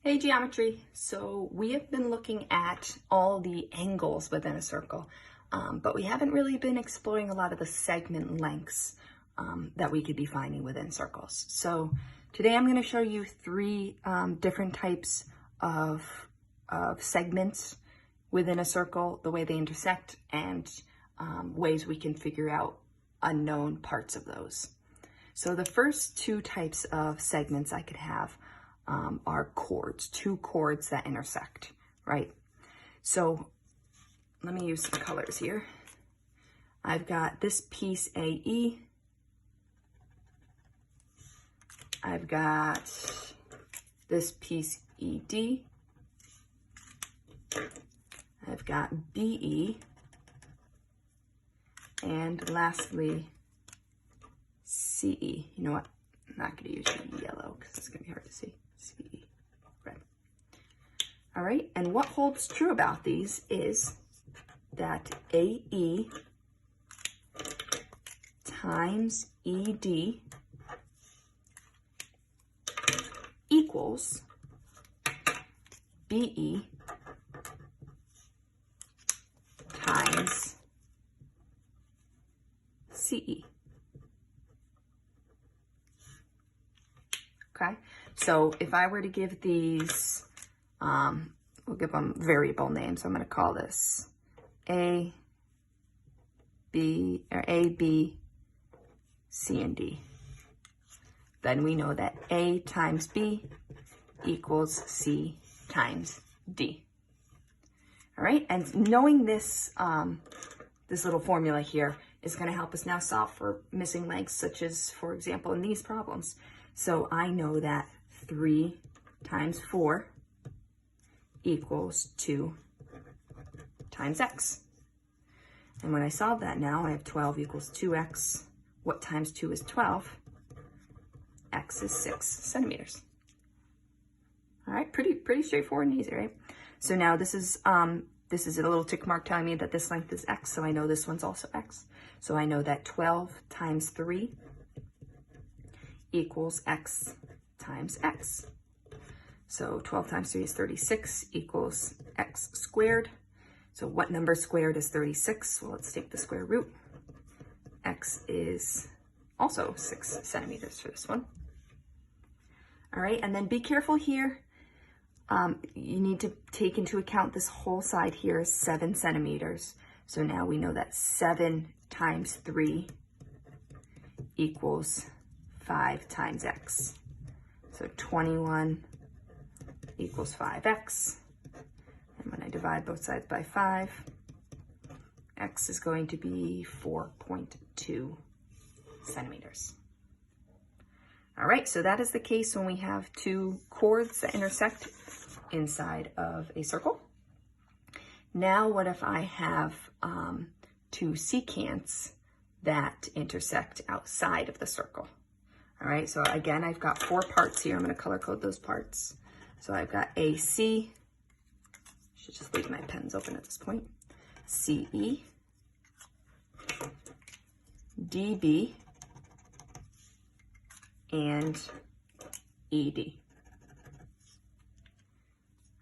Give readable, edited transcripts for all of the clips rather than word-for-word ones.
Hey geometry, so we have been looking at all the angles within a circle, but we haven't really been exploring a lot of the segment lengths that we could be finding within circles. So today I'm going to show you three different types of segments within a circle, the way they intersect, and ways we can figure out unknown parts of those. So the first two types of segments I could have are chords, two chords that intersect, right? So let me use some colors here. I've got this piece AE. I've got this piece ED. I've got BE. And lastly, CE. You know what? I'm not going to use the yellow because it's going to be hard to see. CE, red. All right, and what holds true about these is that AE times ED equals BE times CE. Okay, so if I were to give these, we'll give them variable names. I'm going to call this A, B, or A, B, C, and D. Then we know that A times B equals C times D. All right, and knowing this, this little formula here is going to help us now solve for missing lengths, such as, for example, in these problems. So I know that 3 times 4 equals 2 times x. And when I solve that now, I have 12 equals 2x. What times 2 is 12? X is 6 centimeters. All right, pretty straightforward and easy, right? So now this is a little tick mark telling me that this length is x, so I know this one's also x. So I know that 12 times 3 equals x times x. So 12 times 3 is 36 equals x squared. So what number squared is 36? Well, let's take the square root. X is also 6 centimeters for this one. All right, and then be careful here. You need to take into account this whole side here is 7 centimeters. So now we know that 7 times 3 equals 5 times x. So 21 equals 5x. And when I divide both sides by 5, x is going to be 4.2 centimeters. All right, so that is the case when we have two chords that intersect inside of a circle. Now, what if I have two secants that intersect outside of the circle? All right, so again, I've got 4 parts here. I'm going to color code those parts. So I've got AC. Should just leave my pens open at this point. CE, DB, and ED.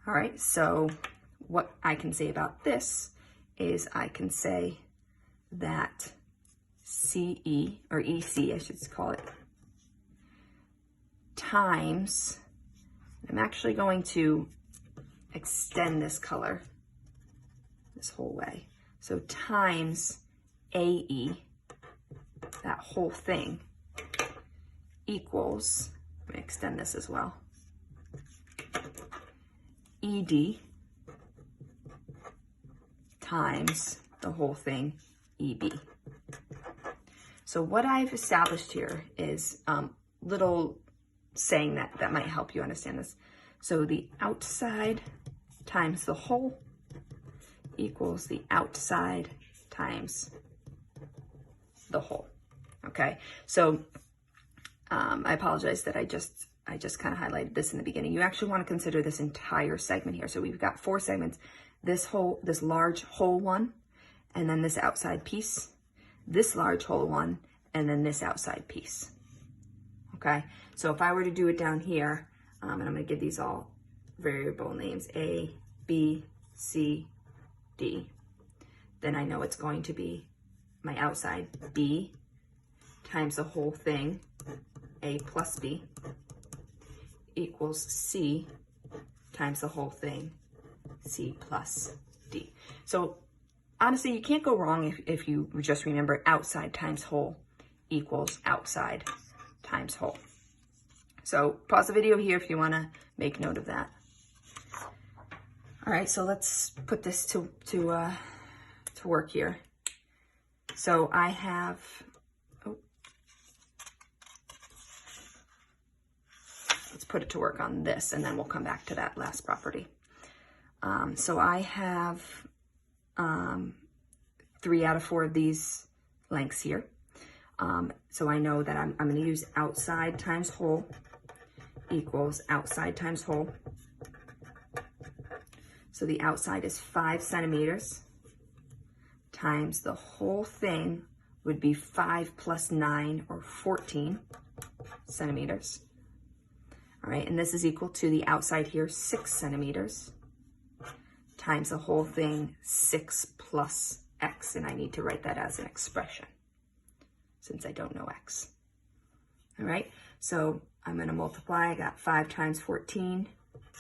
All right, so what I can say about this is I can say that CE, or EC, I should call it, times, I'm actually going to extend this color this whole way. So times AE, that whole thing, equals, let me extend this as well, ED times the whole thing, EB. So what I've established here is little saying that might help you understand this. So the outside times the whole equals the outside times the whole. Okay, so I apologize that I just kind of highlighted this in the beginning. You actually want to consider this entire segment here. So we've got 4 segments, this large whole one, and then this outside piece, this large whole one, and then this outside piece. Okay, so if I were to do it down here, and I'm going to give these all variable names A, B, C, D, then I know it's going to be my outside B times the whole thing, A plus B, equals C times the whole thing, C plus D. So honestly, you can't go wrong if you just remember outside times whole equals outside times whole. So pause the video here if you want to make note of that. All right, so let's put this to work here. So I have, let's put it to work on this, and then we'll come back to that last property. So I have 3 out of 4 of these lengths here. So I know that I'm going to use outside times whole equals outside times whole. So the outside is 5 centimeters times the whole thing would be 5 plus 9 or 14 centimeters. All right, and this is equal to the outside here, 6 centimeters times the whole thing, 6 plus x, and I need to write that as an expression since I don't know x. All right, so I'm going to multiply. I got 5 times 14,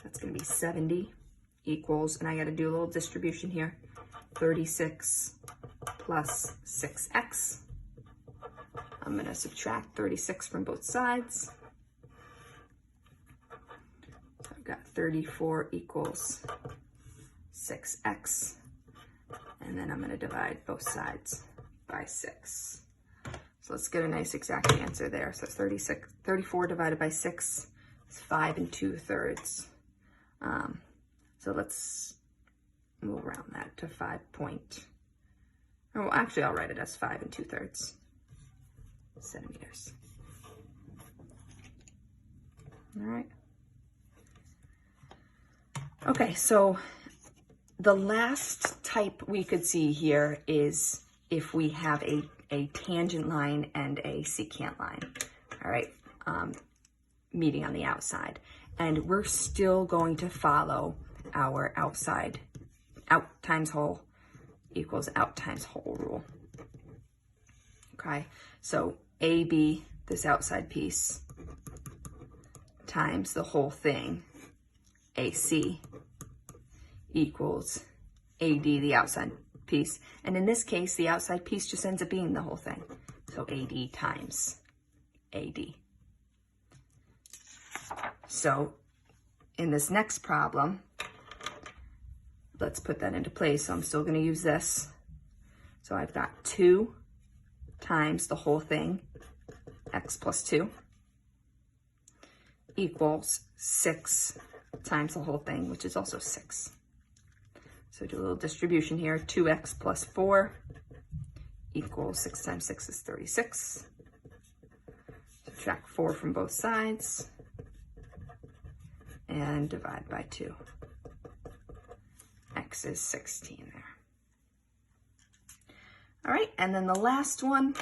that's going to be 70, equals, and I got to do a little distribution here, 36 plus 6x. I'm going to subtract 36 from both sides. So I've got 34 equals 6x, and then I'm going to divide both sides by 6. So let's get a nice exact answer there. So 34 divided by 6 is 5 2/3. So let's move around that to 5 point. Oh, actually, I'll write it as 5 2/3 centimeters. All right. Okay, so the last type we could see here is if we have a tangent line and a secant line, all right, meeting on the outside. And we're still going to follow our outside, out times whole equals out times whole rule. Okay, so AB, this outside piece, times the whole thing, AC, equals AD, the outside piece. And in this case, the outside piece just ends up being the whole thing. So AD times AD. So in this next problem, let's put that into place. So I'm still going to use this. So I've got 2 times the whole thing, x plus 2, equals 6 times the whole thing, which is also 6. So do a little distribution here, 2x plus 4 equals 6 times 6 is 36. Subtract 4 from both sides and divide by 2. X is 16 there. All right, and then the last one,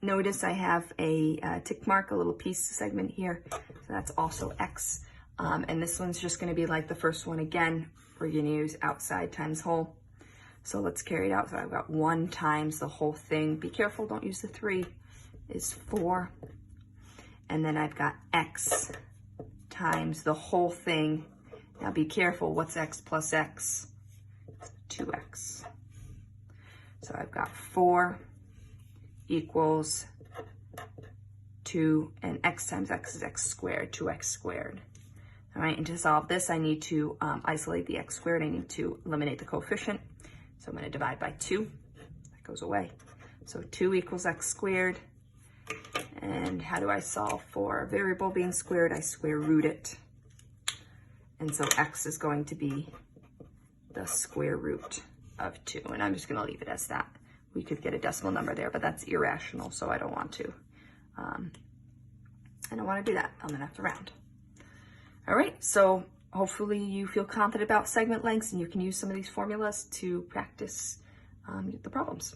notice I have a tick mark, a little piece segment here. So that's also X. And this one's just going to be like the first one again. We're going to use outside times whole. So let's carry it out. So I've got 1 times the whole thing. Be careful, don't use the 3, is 4. And then I've got X times the whole thing. Now be careful, what's X plus X? 2X. So I've got 4 equals 2, and X times X is X squared, 2X squared. All right, and to solve this, I need to isolate the X squared. I need to eliminate the coefficient. So I'm going to divide by 2. That goes away. So 2 equals X squared. And how do I solve for a variable being squared? I square root it. And so X is going to be the square root of 2. And I'm just going to leave it as that. We could get a decimal number there, but that's irrational, so I don't want to. I don't want to do that. I'm going to have to round. All right, so hopefully you feel confident about segment lengths and you can use some of these formulas to practice the problems.